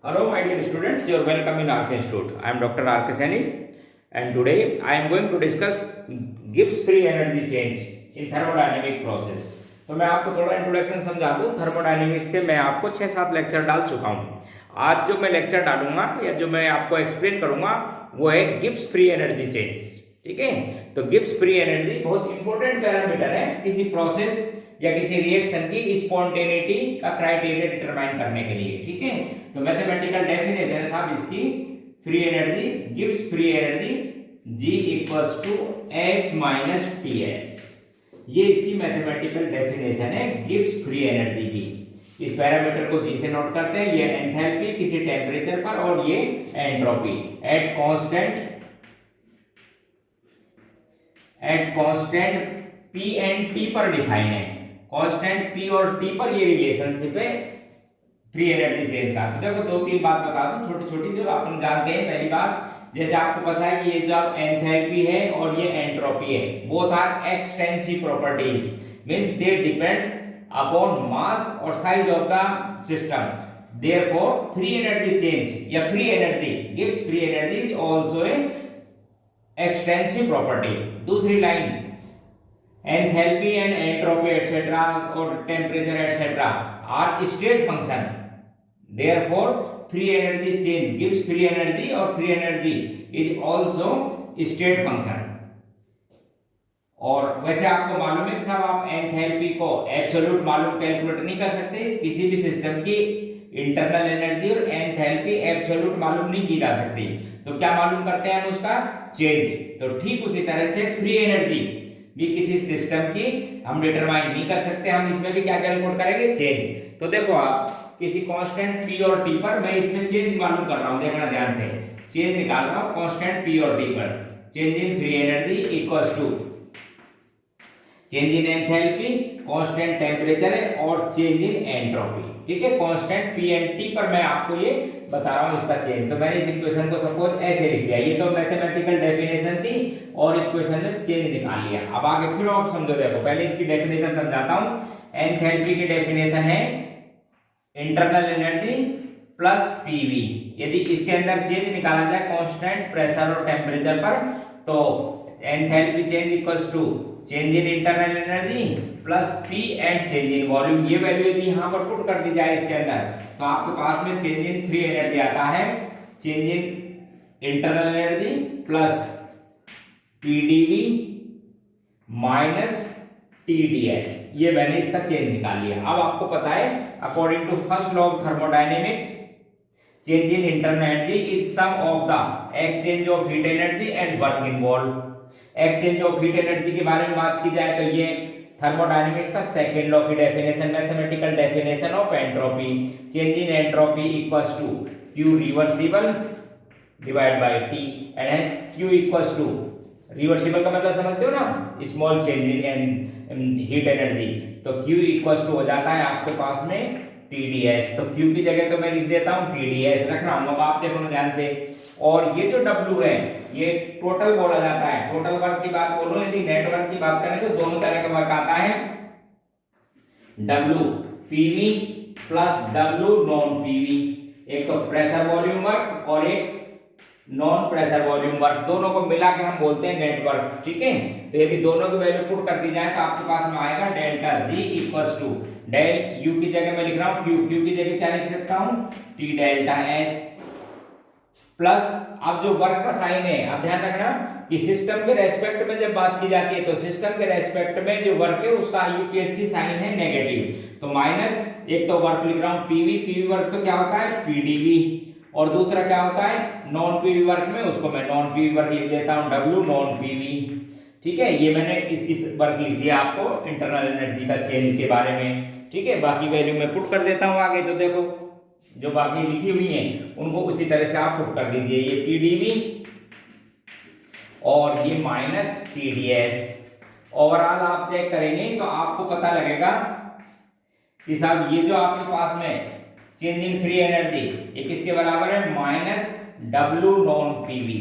Hello, my dear students. You are welcome in RK Institute. I am Dr. RK Saini, and today I am going to discuss Gibbs free energy change in thermodynamic process. तो मैं आपको थोड़ा introduction समझा दूं thermodynamics के। मैं आपको 6-7 lecture डाल चुका हूं। आज जो मैं लेक्चर डालूंगा या जो मैं आपको एक्सप्लेन करूंगा वो है गिब्स फ्री एनर्जी चेंज। ठीक है, तो गिब्स फ्री एनर्जी बहुत इंपॉर्टेंट पैरामीटर है किसी प्रोसेस या किसी रिएक्शन की स्पॉन्टेनिटी का क्राइटेरिया डिटरमाइन करने के लिए। ठीक है, तो मैथमेटिकल डेफिनेशन है साहब इसकी, free energy, Gibbs free energy G equals to H minus T S. ये इसकी मैथमेटिकल डेफिनेशन है गिब्स फ्री एनर्जी की। इस पैरामीटर को G से नोट करते हैं। ये एंथैल्पी किसी टेम्परेचर पर और ये entropy at constant P and T पर डिफाइन है। कांस्टेंट P और T पर ये रिलेशनशिप है फ्री एनर्जी चेंज का। तो देखो 2-3 बात बता दूं छोटी छोटी जो अपन जानते हैं। पहली बात, जैसे आपको पता है कि ये जो एंथैल्पी है और ये एंट्रोपी है, both are extensive properties, means they depends upon mass और size of the system. Therefore free energy change या free energy gives free energy is also a extensive property. दूसरी line, enthalpy and entropy etcetera और temperature etcetera are state function. Therefore free energy change gives free energy और free energy is also state function. और वैसे आपको मालूम है कि साहब आप एंथैल्पी को एब्सोल्यूट मालूम कैलकुलेट नहीं कर सकते। किसी भी सिस्टम की इंटरनल एनर्जी और एंथैल्पी एब्सोल्यूट मालूम नहीं की जा सकती। तो क्या मालूम करते हैं हम उसका? चेंज। तो ठीक उसी तरह से फ्री एनर्जी भी किसी सिस्टम की हम डिटरमाइन नहीं कर सकते। हम इसमें भी क्या कैलकुलेट करेंगे? चेंज। तो देखो आप किसी कांस्टेंट P और T पर मैं इसमें चेंज मालूम कर रहा हूं, देखना ध्यान से। चेंज निकाल रहा हूं कांस्टेंट P और T पर। Change in free energy equals to change in enthalpy, constant temperature है और चेंज इन एंट्रोपी। ठीक है, कांस्टेंट P एंड T पर मैं आपको ये बता रहा हूं इसका चेंज। तो मैंने इस इक्वेशन को सपोज ऐसे लिख दिया। ये तो मैथमेटिकल डेफिनेशन थी और इक्वेशन में चेंज निकाल लिया। अब आगे फिर आप समझो। देखो पहले इसकी डेफिनेशन समझाता हूं। एंथैल्पी की डेफिनेशन है इंटरनल एनर्जी प्लस पीवी। यदि इसके अंदर चेंज निकाला जाए कांस्टेंट प्रेशर और टेम्परेचर पर, तो enthalpy change equals to change in internal energy plus P and change in volume. ये वैल्यू यदि यहां पर पुट कर दी जाए इसके अंदर, तो आपके पास में चेंज इन फ्री एनर्जी आता है change in internal energy plus PDV minus TdS। ये मैंने इसका चेंज निकाल लिया। अब आपको पता है according to first law of thermodynamics, change in internal energy is sum of the exchange of heat energy and work involve. Exchange of heat energy के बारे में बात की जाए तो ये थर्मोडायनेमिक्स का सेकंड लॉ की definition, mathematical definition of entropy. Change in entropy equals to Q reversible divide by T and hence Q equals to, reversible का मतलब समझते हो ना, small change in heat energy. तो Q इक्वल्स टू हो जाता है आपके पास में TdS। तो Q की जगह तो मैं लिख देता हूं TdS रख रहा हूं। अब आप देखो ना ध्यान से। और ये जो W है ये टोटल बोला जाता है। टोटल वर्क की बात बोलो, यदि नेट वर्क की बात करें तो दोनों तरह का वर्क आता है, W PV plus W non PV। एक तो प्रेशर वॉल्यूम वर्क और एक नॉन प्रेशर वॉल्यूम वर्क, दोनों को मिला के हम बोलते हैं नेटवर्क। ठीक है, तो यदि दोनों की वैल्यू पुट कर दी जाए तो आपके पास में आएगा delta G equals to del U की जगह मैं लिख रहा हूं Q की जगह क्या लिख सकता हूं T डेल्टा S प्लस, अब जो वर्क का साइन है, अब ध्यान रखना कि सिस्टम के रेस्पेक्ट में जब बात की जाती है तो सिस्टम के रेस्पेक्ट में जो वर्क है उसका यूपीएससी साइन है नेगेटिव। तो माइनस, एक तो वर्क लिख रहा हूं पीवी वर्क तो क्या होता है पीडीवी, और दूसरा क्या होता है नॉन पीवी वर्क में, उसको मैं नॉन पीवी वर्क लिख देता हूं W नॉन पीवी। ठीक है, ये मैंने इसकी वर्क लिख दिया आपको इंटरनल एनर्जी का चेंज के बारे में। ठीक है, बाकी वैल्यू मैं पुट कर देता हूं आगे। तो देखो जो बाकी लिखी हुई हैं उनको उसी तरह से आप पुट कर दीजिए। ये पीडीवी और ये माइनस TdS। ओवरऑल आप चेक करेंगे तो आपको पता लगेगा कि साहब ये जो आपके पास में चेंज इन फ्री एनर्जी ये किसके बराबर है minus W non PV.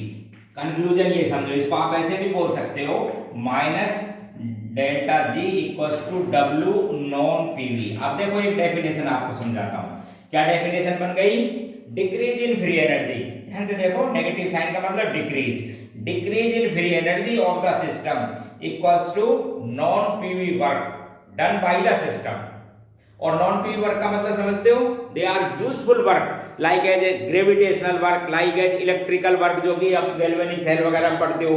Conclusion ये समझो, इसको आप ऐसे भी बोल सकते हो minus delta G equals to W non PV. अब देखो एक डेफिनेशन आपको समझाता हूं। क्या डेफिनेशन बन गई? Decrease in free energy. ध्यान से देखो, नेगेटिव साइन का मतलब decrease. Decrease in free energy of the system equals to non PV work done by the system. और नॉन पीवी वर्क का मतलब समझते हो? They are useful work like as a gravitational work, like as electrical work, जो कि आप galvanic cell वगैरह में पढ़ते हो,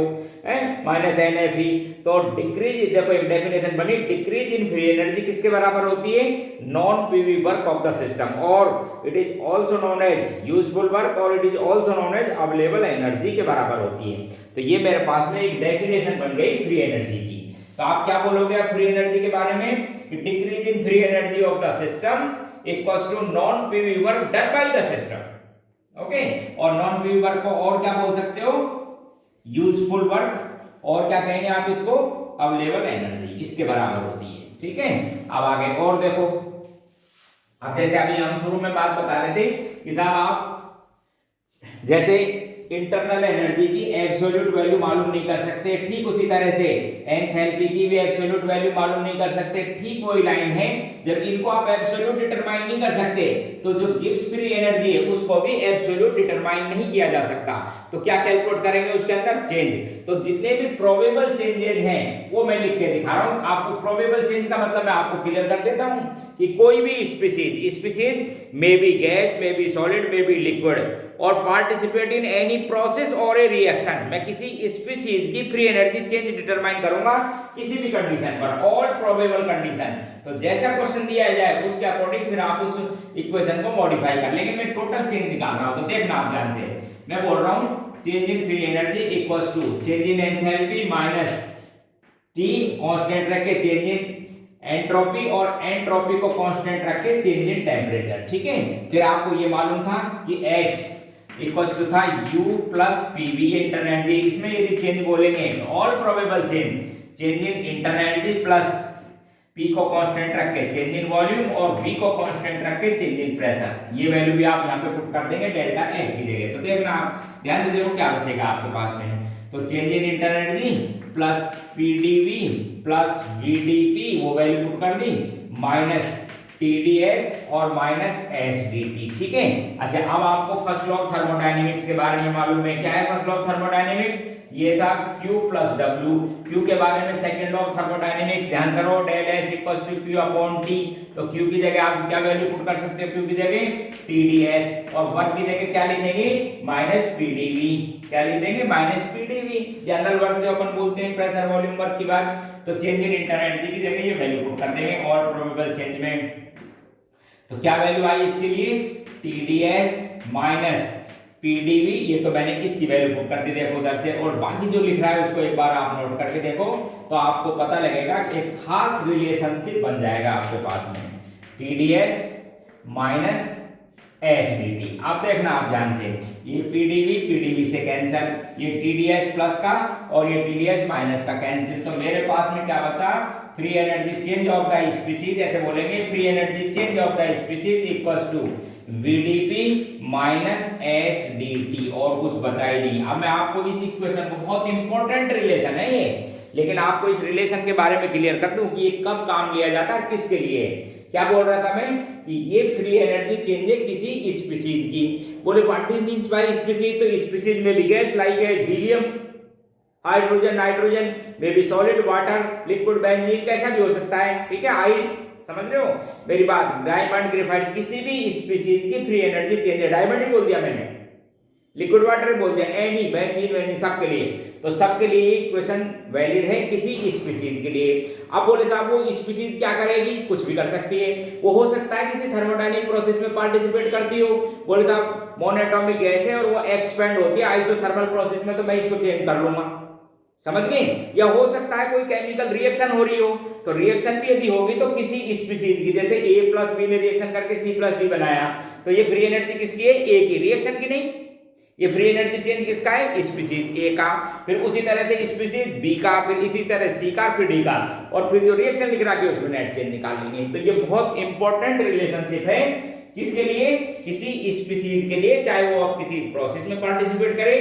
माइनस NFE। तो डिक्रीज, देखो एक डेफिनेशन बनी, डिक्रीज इन फ्री एनर्जी किसके बराबर होती है? Non PV work of the system, और it is also known as useful work, और it is also known as available energy के बराबर होती है। तो ये मेरे पास में एक डेफिनेशन बन गई फ्री एनर्जी की। तो आप क्या बोलोगे अब फ्री एनर्जी के बारे में? Decrease in free energy of the system equals to non PV work done by the system. Okay, और नॉन पीवी वर्क को और क्या बोल सकते हो? यूजफुल वर्क, और क्या कहेंगे आप इसको? अवेलेबल एनर्जी, इसके बराबर होती है। ठीक है, अब आगे और देखो। अब जैसे अभी हम शुरू में बात बता रहे थे कि साहब आप जैसे इंटरनल एनर्जी की एब्सोल्यूट वैल्यू मालूम नहीं कर सकते, ठीक उसी तरह से एंथैल्पी की भी एब्सोल्यूट वैल्यू मालूम नहीं कर सकते। ठीक वही लाइन है, जब इनको आप एब्सोल्यूट डिटरमाइन नहीं कर सकते तो जो गिब्स फ्री एनर्जी है उसको भी एब्सोल्यूट डिटरमाइन नहीं किया जा सकता। तो क्या कैलकुलेट करेंगे उसके अंदर? चेंज। तो जितने भी प्रोबेबल चेंजेज हैं वो मैं लिख के दिखा रहा हूं आपको। प्रोबेबल चेंज का मतलब मैं आपको क्लियर कर देता हूं कि कोई भी species may be gas, may be solid, may be liquid, और पार्टिसिपेट इन एनी प्रोसेस और ए रिएक्शन। मैं किसी स्पीशीज की फ्री एनर्जी चेंज डिटरमाइन करूंगा किसी भी कंडीशन पर, ऑल प्रोबेबल कंडीशन। तो जैसा क्वेश्चन दिया जाए उसके अकॉर्डिंग फिर आप उस इक्वेशन को मॉडिफाई कर लेंगे। मैं टोटल चेंज निकाल रहा हूं, तो देखना आप ध्यान से। मैं बोल रहा हूं change in free energy equals to change in enthalpy minus T constant रख के चेंज इन एंट्रोपी, और एंट्रोपी को कांस्टेंट रख के चेंज इन टेम्परेचर। ठीक है, फिर आपको ये मालूम था कि H इक्वल्स टू था U plus PV internal energy. इसमें यदि चेंज बोलेंगे तो all probable change in internal energy plus P को कांस्टेंट रख के चेंज इन वॉल्यूम, और V को कांस्टेंट रख के चेंज इन प्रेशर। ये वैल्यू भी आप यहाँ पे पुट कर देंगे डेल्टा H की जगह। तो देखना आप ध्यान से देखो क्या बचेगा आपके पास में। तो change in internal energy plus PdV plus VdP वो वैल्यू पुट कर दी, माइनस TdS और माइनस SdT। ठीक है, अच्छा अब आपको फर्स्ट लॉ ऑफ थर्मोडायनेमिक्स के बारे में मालूम है। क्या है फर्स्ट लॉ ऑफ थर्मोडायनेमिक्स? ये था Q प्लस W। Q के बारे में सेकंड लॉ ऑफ थर्मोडायनेमिक्स ध्यान करो, del S equals to Q upon T। तो Q की जगह आप क्या वैल्यू पुट कर सकते हो? Q की जगह TdS, और वर्क की जगह क्या लिखेंगे? Minus PdV। क्या लिख देंगे? Minus PdV। जनरल वर्क जो अपन बोलते हैं प्रेशर वॉल्यूम वर्क की बात। तो चेंज इन इंटरनल एनर्जी की जगह ये वैल्यू पुट कर देंगे और प्रोबेबल चेंज में। तो क्या वैल्यू आई इसके लिए? TdS minus PdV। ये तो मैंने इसकी वैल्यू पुट कर दी, देखो उधर से। और बाकी जो लिख रहा है उसको एक बार आप नोट करके देखो तो आपको पता लगेगा कि एक खास रिलेशनशिप बन जाएगा आपके पास में, TdS माइनस SdT। अब देखना आप ध्यान से, ये PdV से कैंसिल, ये TdS प्लस का और ये TdS माइनस का कैंसिल। तो मेरे पास में क्या बचा? Free energy change of the species, ऐसे बोलेंगे free energy change of the species equals to VdP minus SdT, और कुछ बचा ही नहीं। अब मैं आपको इस इक्वेशन को, बहुत इंपॉर्टेंट रिलेशन है ये, लेकिन आपको इस रिलेशन के बारे में क्लियर कर दूं कि ये कब काम लिया जाता है, किसके लिए। क्या बोल रहा था मैं कि ये फ्री एनर्जी चेंज है किसी स्पीशीज की। बोले what it means by species? तो स्पीशीज में भी gas like as helium, hydrogen, nitrogen, maybe solid, water, liquid, benzene, कैसा भी हो सकता है। ठीक है, आइस, समझ रहे हो मेरी बात? डायमंड, ग्रेफाइट, किसी भी स्पीशीज की फ्री एनर्जी चेंज है। डायमंड ही बोल दिया मैंने, लिक्विड वाटर बोल दिया, एनी, बेंजीन, सबके लिए। तो सबके लिए इक्वेशन वैलिड है किसी स्पीशीज के लिए। अब बोले साहब वो स्पीशीज क्या करेगी? कुछ भी कर सकती है। वो हो सकता है किसी थर्मोडायनेमिक प्रोसेस में पार्टिसिपेट करती हो। बोले साहब मोनोएटॉमिक गैस है और वो एक्सपेंड होती है आइसोथर्मल प्रोसेस में, तो मैं इसको चेंज कर लूंगा, समझ गए? या हो सकता है कोई केमिकल रिएक्शन हो रही हो, तो रिएक्शन भी यदि होगी तो किसी स्पीशीज की, जैसे A प्लस B ने रिएक्शन करके C प्लस D बनाया, तो ये फ्री एनर्जी किसकी है? A की, रिएक्शन की नहीं। ये फ्री एनर्जी चेंज किसका है? स्पीशीज A का। फिर उसी तरह से स्पीशीज B का, फिर इसी तरह C का, फिर D का, और फिर जो रिएक्शन लिख रहा है उसमें नेट चेंज निकाल लेंगे। तो ये बहुत इंपॉर्टेंट रिलेशनशिप है किसके लिए? किसी स्पीशीज के लिए, चाहे वो आप किसी प्रोसेस में पार्टिसिपेट करे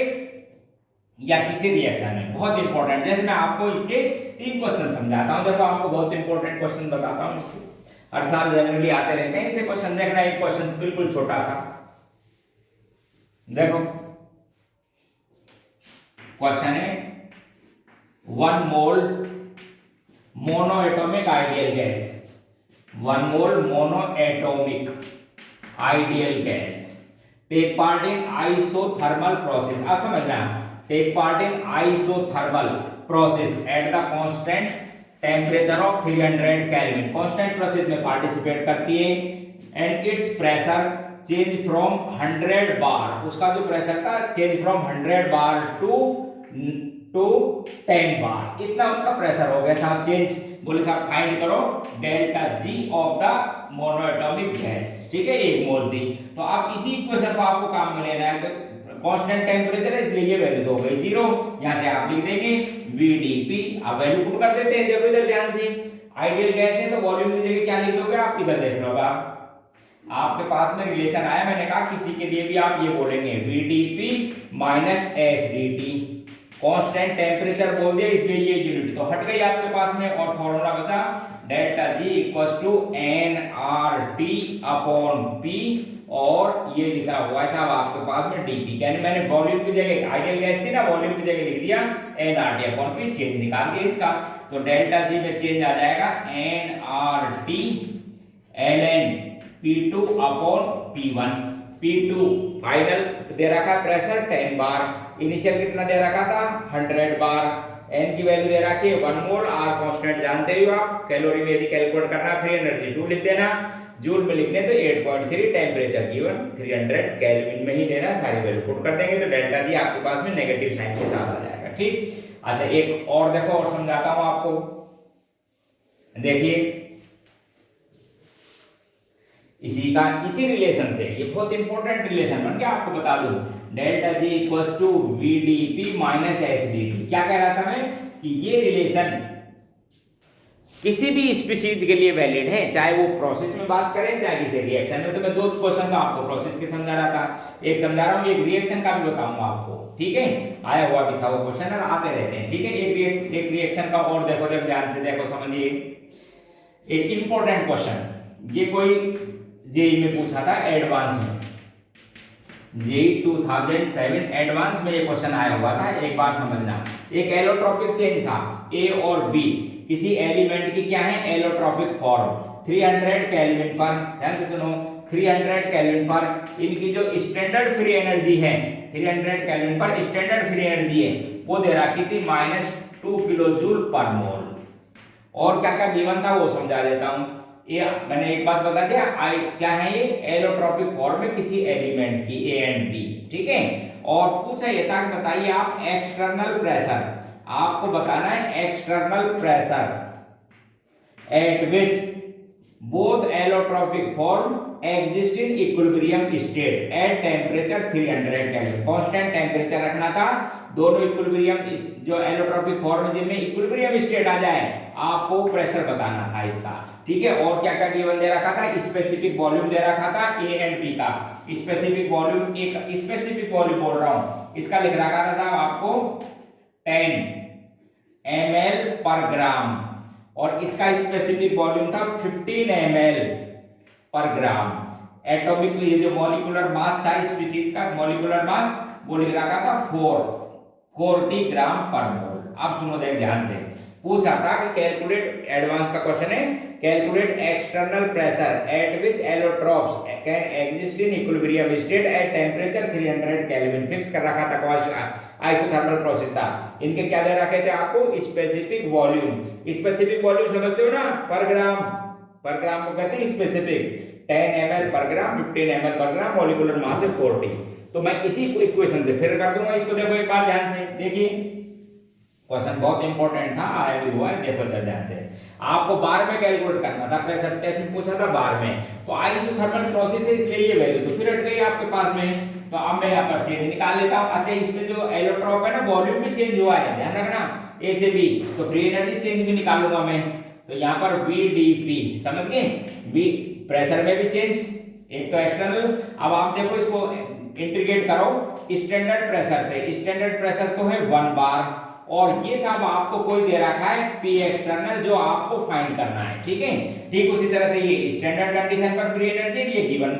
या किसी रिएक्शन में। बहुत इंपॉर्टेंट। जैसे मैं आपको इसके 3 क्वेश्चन समझाता हूं, देखो आपको बहुत इंपॉर्टेंट क्वेश्चन बताता हूं इसके। हर साल जनरली आते रहते हैं। इसे क्वेश्चन देखना, एक क्वेश्चन बिल्कुल छोटा सा देखो। क्वेश्चन है 1 mole mono atomic ideal gas, 1 mole mono atomic ideal gas take part in isothermal process. आप समझना, take part in isothermal process at the constant temperature of 300 kelvin. Constant process में पार्टिसिपेट करती है and its pressure change from 100 bar, उसका जो pressure था change from 100 bar to 10 bar, इतना उसका प्रेशर हो गया था चेंज। बोले साहब फाइंड करो delta G of the monoatomic gas, ठीक है, 1 मोल थी। तो आप इसी इक्वेशन को आपको काम में लेना है। तो कांस्टेंट टेम्परेचर है इसलिए ये वैल्यू तो हो गई 0, यहां से आप लिख देंगे VdP। अब वैल्यू पुट कर देते हैं, देखो इधर ध्यान से, आइडियल गैस है तो वॉल्यूम की जगह क्या लिख दोगे आप, इधर देख लो। आपके पास में रिलेशन आया, मैंने कहा किसी के लिए भी आप ये बोलेंगे VdP minus SdT। Constant temperature बोल दिया इसलिए ये यूनिट तो हट गई आपके पास में, और फॉर्मूला बचा delta G equals to nRT upon P, और ये लिखा हुआ था आपके पास में dP। यानी मैंने वॉल्यूम की जगह, आइडियल गैस थी ना, वॉल्यूम की जगह लिख दिया nRT अपॉन P, चेंज निकाल दिया इसका। तो डेल्टा G में चेंज आ जाएगा nRT ln P2 upon P1। P2 final दे रखा प्रेशर 10 बार, इनिशियल कितना दे रखा था 100 बार, n की वैल्यू दे रखी है 1 मोल, r कांस्टेंट जानते हो आप, कैलोरी में यदि कैलकुलेट करना फ्री एनर्जी 2 लिख देना, जूल में लिखने तो 8.3, टेम्परेचर गिवन 300 केल्विन में ही लेना, सारी वैल्यू पुट कर देंगे तो डेल्टा जी आपके पास में नेगेटिव साइन के साथ आ जाएगा, ठीक। अच्छा एक और देखो, और समझाता हूं आपको, देखिए इसी रिलेशन से, ये बहुत इंपॉर्टेंट रिलेशन बन गया, आपको बता दूं, delta G equals to VdP minus SdT। क्या कह रहा था मैं कि ये रिलेशन किसी भी स्पीशीज के लिए वैलिड है, चाहे वो प्रोसेस में बात करें चाहे किसी रिएक्शन में। तो मैं 2 क्वेश्चन तो आपको प्रोसेस के समझा रहा था, एक समझा रहा हूँ, एक रिएक्शन का भी बताऊंगा आपको, ठीक है, आया हुआ भी था वो क्वेश्चन और आते रहते हैं, ठीक है। एक रिएक्शन का और देखो, ध्यान से देखो, समझिए, एक इंपॉर्टेंट क्वेश्चन, ये कोई जेई में पूछा था एडवांस में, जेई 2007 एडवांस में ये क्वेश्चन आया हुआ था, एक बार समझना। एक एलोट्रोपिक चेंज था, ए और बी किसी एलिमेंट की क्या है एलोट्रोपिक फॉर्म, 300 केल्विन पर, ध्यान से सुनो, 300 केल्विन पर इनकी जो स्टैंडर्ड फ्री एनर्जी है, 300 केल्विन पर स्टैंडर्ड फ्री एनर्जी है वो दे रखी थी -2 किलो जूल पर मोल। और क्या क्या गिवन था वो समझा देता हूं। ये मैंने एक बात बता दिया, क्या है ये एलोट्रोपिक फॉर्म में किसी एलिमेंट की, ए एंड बी, ठीक है। और पूछा ये था कि बताइए आप एक्सटर्नल प्रेशर, आपको बताना है external pressure at which both allotropic form exist in equilibrium state at temperature 300 kelvin. Constant temperature रखना था, दोनों इक्विलिब्रियम जो एलोट्रोपिक फॉर्म जिनमें इक्विलिब्रियम स्टेट आ जाए आपको प्रेशर बताना था इसका, ठीक है। और क्या क्या गिवन दे रखा था, स्पेसिफिक वॉल्यूम दे रखा था ए एंड बी का, स्पेसिफिक वॉल्यूम, एक स्पेसिफिक वॉल्यूम बोल रहा हूं, इसका लिख रखा था साहब आपको 10 ml पर ग्राम, और इसका स्पेसिफिक वॉल्यूम था 15 ml पर ग्राम। एटॉमिक ये जो मॉलिक्यूलर मास था स्पीशीज का, मॉलिक्यूलर मास वो लिख रखा था 40 ग्राम पर मोल। अब सुनो देख ध्यान से, पूछा था कि कैलकुलेट, एडवांस का क्वेश्चन है, calculate external pressure at which allotropes can exist in equilibrium state at temperature 300 kelvin. Fix कर रखा था, आइसोथर्मल प्रोसेस था। इनके क्या दे रखे थे आपको, स्पेसिफिक वॉल्यूम। स्पेसिफिक वॉल्यूम समझते हो ना, पर ग्राम, पर ग्राम को कहते हैं स्पेसिफिक, 10 ml पर ग्राम, 15 ml पर ग्राम, मॉलिक्यूलर मास है 40। तो मैं इसी इक्वेशन से फिर कर दूंगा इसको, देखो एक बार ध्यान से देखिए, क्वेश्चन बहुत इंपॉर्टेंट था, आया भी हुआ है, देखो इधर ध्यान से। आपको बार में कैलकुलेट करना था, प्रेशर टेस्ट में पूछा था बार में, तो आइसोथर्मल प्रोसेस है इसलिए ये वैल्यू तो फिर हट गई आपके पास में। तो अब मैं यहाँ पर चेंज निकाल लेता हूँ। अच्छा इसमें जो एलोट्रोप है ना, वॉल्यूम भी चेंज हुआ है, ध्यान रखना, ए से बी, तो फ्री एनर्जी चेंज भी निकालूंगा मैं। तो यहाँ पर VdP समझ गए, बी प्रेशर में भी चेंज, एक तो एक्सटर्नल। अब आप देखो इसको इंटीग्रेट करो, स्टैंडर्ड प्रेशर थे, स्टैंडर्ड प्रेशर तो है 1 बार, और ये था आपको कोई दे रखा है P एक्सटर्नल जो आपको फाइंड करना है, ठीक है। ठीक उसी तरह से ये स्टैंडर्ड कंडीशन पर फ्री एनर्जी, ये गिवन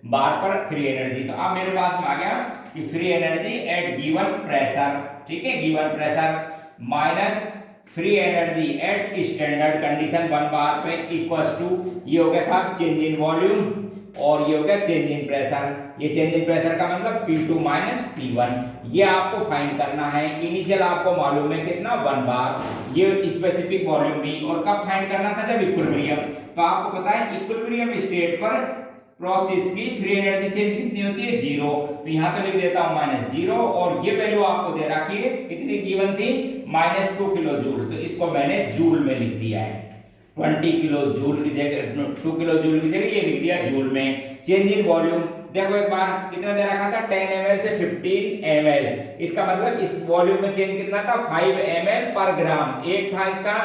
बार पर फ्री एनर्जी। तो अब मेरे पास में आ गया कि free energy at given pressure, ठीक है, given pressure minus free energy at standard condition 1 बार पे इक्वल्स टू, ये हो गया था चेंज इन वॉल्यूम और ये हो गया चेंज इन प्रेशर। ये चेंज इन प्रेशर का मतलब P2 माइनस P1, ये आपको फाइंड करना है। इनिशियल आपको मालूम है कितना 1 बार, ये स्पेसिफिक वॉल्यूम भी, और कब फाइंड करना था जब इक्विलिब्रियम। तो आपको पता है इक्विलिब्रियम स्टेट पर प्रोसेस की फ्री एनर्जी चेंज कितनी होती है 0, तो यहाँ तो लिख देता हूँ -0 और ये वैल्यू आपको दे रखी है कितनी गिवन थी -2 किलो जूल, तो इसको मैंने जूल में लिख दिया है। 20 किलो जूल की जगह 2 किलो जूल की जगह ये लिख दिया जूल में। चेंज इन वॉल्यूम देखो एक बार कितना दे रखा था 10 ml से 15 ml, इसका मतलब इस वॉल्यूम में चेंज कितना था 5 ml पर ग्राम। एक था इसका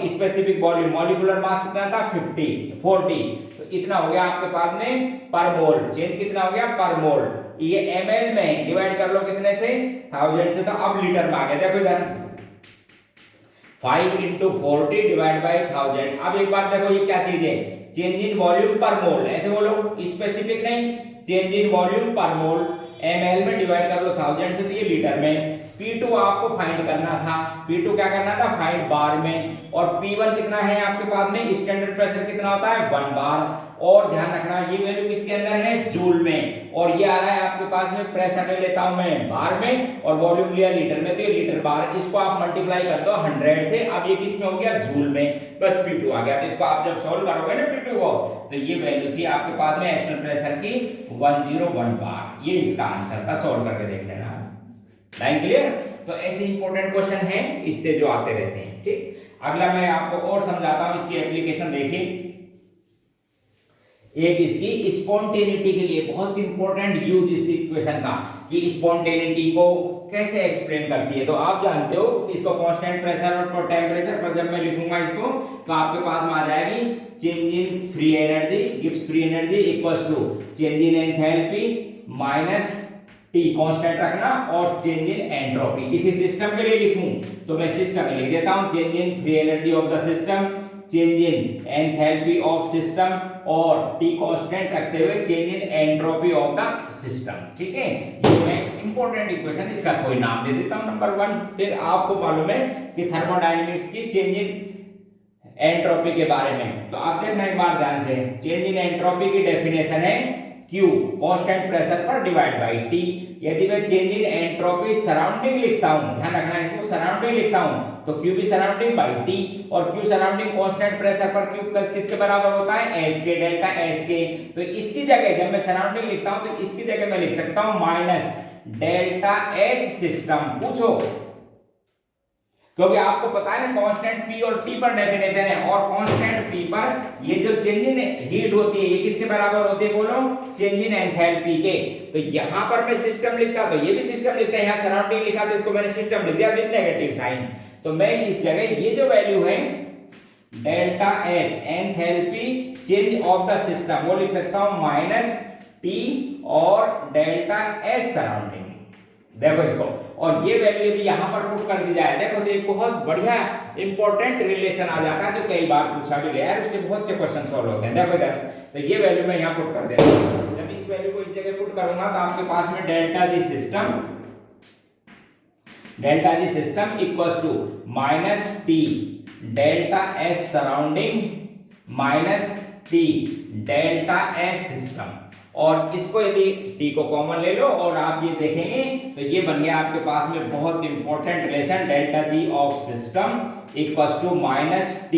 स्पेसिफिक वॉल्यूम, मॉलिक्यूलर मास कितना था 40, तो इतना हो गया आपके पास में पर मोल। चेंज कितना हो गया पर मोल, ये ml में डिवाइड कर लो कितने से 1000 से, तो अब लीटर में आ गया। देखो इधर 5 × 40 डिवाइड बाय 1000। अब एक बार देखो ये क्या चीज है, चेंज इन वॉल्यूम पर मोल, ऐसे बोलो स्पेसिफिक नहीं, चेंज इन वॉल्यूम पर मोल ml में डिवाइड कर लो 1000 से, तो ये लीटर में। P2 आपको फाइंड करना था, P2 क्या करना था फाइंड बार में, और P1 कितना है आपके पास में, स्टैंडर्ड प्रेशर कितना होता है 1 बार, और ध्यान रखना ये वैल्यू किसके अंदर है जूल में, और ये आ रहा है आपके पास में प्रेशर ले लेता हूं मैं बार में और वॉल्यूम लिया लीटर में, तो ये लीटर बार, इसको आप मल्टीप्लाई कर दो 100 से, अब ये किस में हो गया जूल में, बस P2 आ गया। तो इसको आप जब सॉल्व करोगे ना P2 को, तो ये वैल्यू थी आपके पास में एक्सटर्नल प्रेशर की 101 बार, ये इसका आंसर था, सॉल्व करके देख लेना। Line clear. तो ऐसे इंपॉर्टेंट क्वेश्चन हैं इससे जो आते रहते हैं, ठीक। अगला मैं आपको और समझाता हूं, इसकी एप्लीकेशन देखिए। एक इसकी स्पॉन्टेनिटी के लिए बहुत इंपॉर्टेंट यूज इस इक्वेशन का, कि स्पॉन्टेनिटी को कैसे एक्सप्लेन करती है। तो आप जानते हो इसको कांस्टेंट प्रेशर और टेम्परेचर पर जब मैं लिखूंगा इसको, तो आपके पास में आ जाएगी change in free energy gives free energy equals to change in enthalpy minus T constant रखना, और चेंज इन एंट्रोपी। किसी सिस्टम के लिए लिखूं तो मैं सिस्टम में लिख देता हूं change in free energy of the system, change in enthalpy of system, और T कांस्टेंट रखते हुए change in entropy of the system, ठीक है। ये मैं इंपॉर्टेंट इक्वेशन, इसका कोई नाम दे देता हूं नंबर 1। फिर आपको मालूम है कि थर्मोडायनेमिक्स की चेंज इन एंट्रोपी के बारे में, तो आप देखना एक बार ध्यान से। चेंज इन एंट्रोपी की डेफिनेशन है Q कांस्टेंट प्रेशर पर डिवाइड बाय T। यदि मैं चेंज इन एंट्रोपी सराउंडिंग लिखता हूं, ध्यान रखना है, इसको सराउंडिंग लिखता हूं, तो Q भी सराउंडिंग बाय T, और Q सराउंडिंग कांस्टेंट प्रेशर पर Q किसके बराबर होता है H के, डेल्टा H के। तो इसकी जगह जब मैं सराउंडिंग लिखता हूं तो इसकी जगह मैं लिख सकता हूं माइनस डेल्टा H सिस्टम। पूछो, क्योंकि आपको पता है ना कांस्टेंट P और T पर डेफिनेशन है, और कांस्टेंट P पर ये जो चेंज इन हीट होती है ये किसके बराबर होती है बोलो, चेंज इन एंथैल्पी के। तो यहां पर मैं सिस्टम लिखता तो ये भी सिस्टम लिखता है, यहां सराउंडिंग लिखा तो इसको मैंने सिस्टम लिख दिया विद नेगेटिव साइन। तो मैं इस जगह ये जो वैल्यू है delta H enthalpy change of the system वो लिख सकता हूं माइनस T और डेल्टा S सराउंडिंग। देखो इसको, और ये वैल्यू यदि यहां पर पुट कर दी जाए, देखो तो एक बहुत बढ़िया इंपॉर्टेंट रिलेशन आ जाता है जो कई बार पूछा भी गया है, उससे बहुत से क्वेश्चन सॉल्व होते हैं। देखो इधर, तो ये वैल्यू मैं यहां पुट कर देता हूं। जब इस वैल्यू को इस जगह पुट करूंगा तो आपके पास में delta G system equals to minus T delta S surrounding minus T delta S system, और इसको यदि T को कॉमन ले लो और आप ये देखेंगे तो ये बन गया आपके पास में बहुत important relation, delta G of system equals to minus T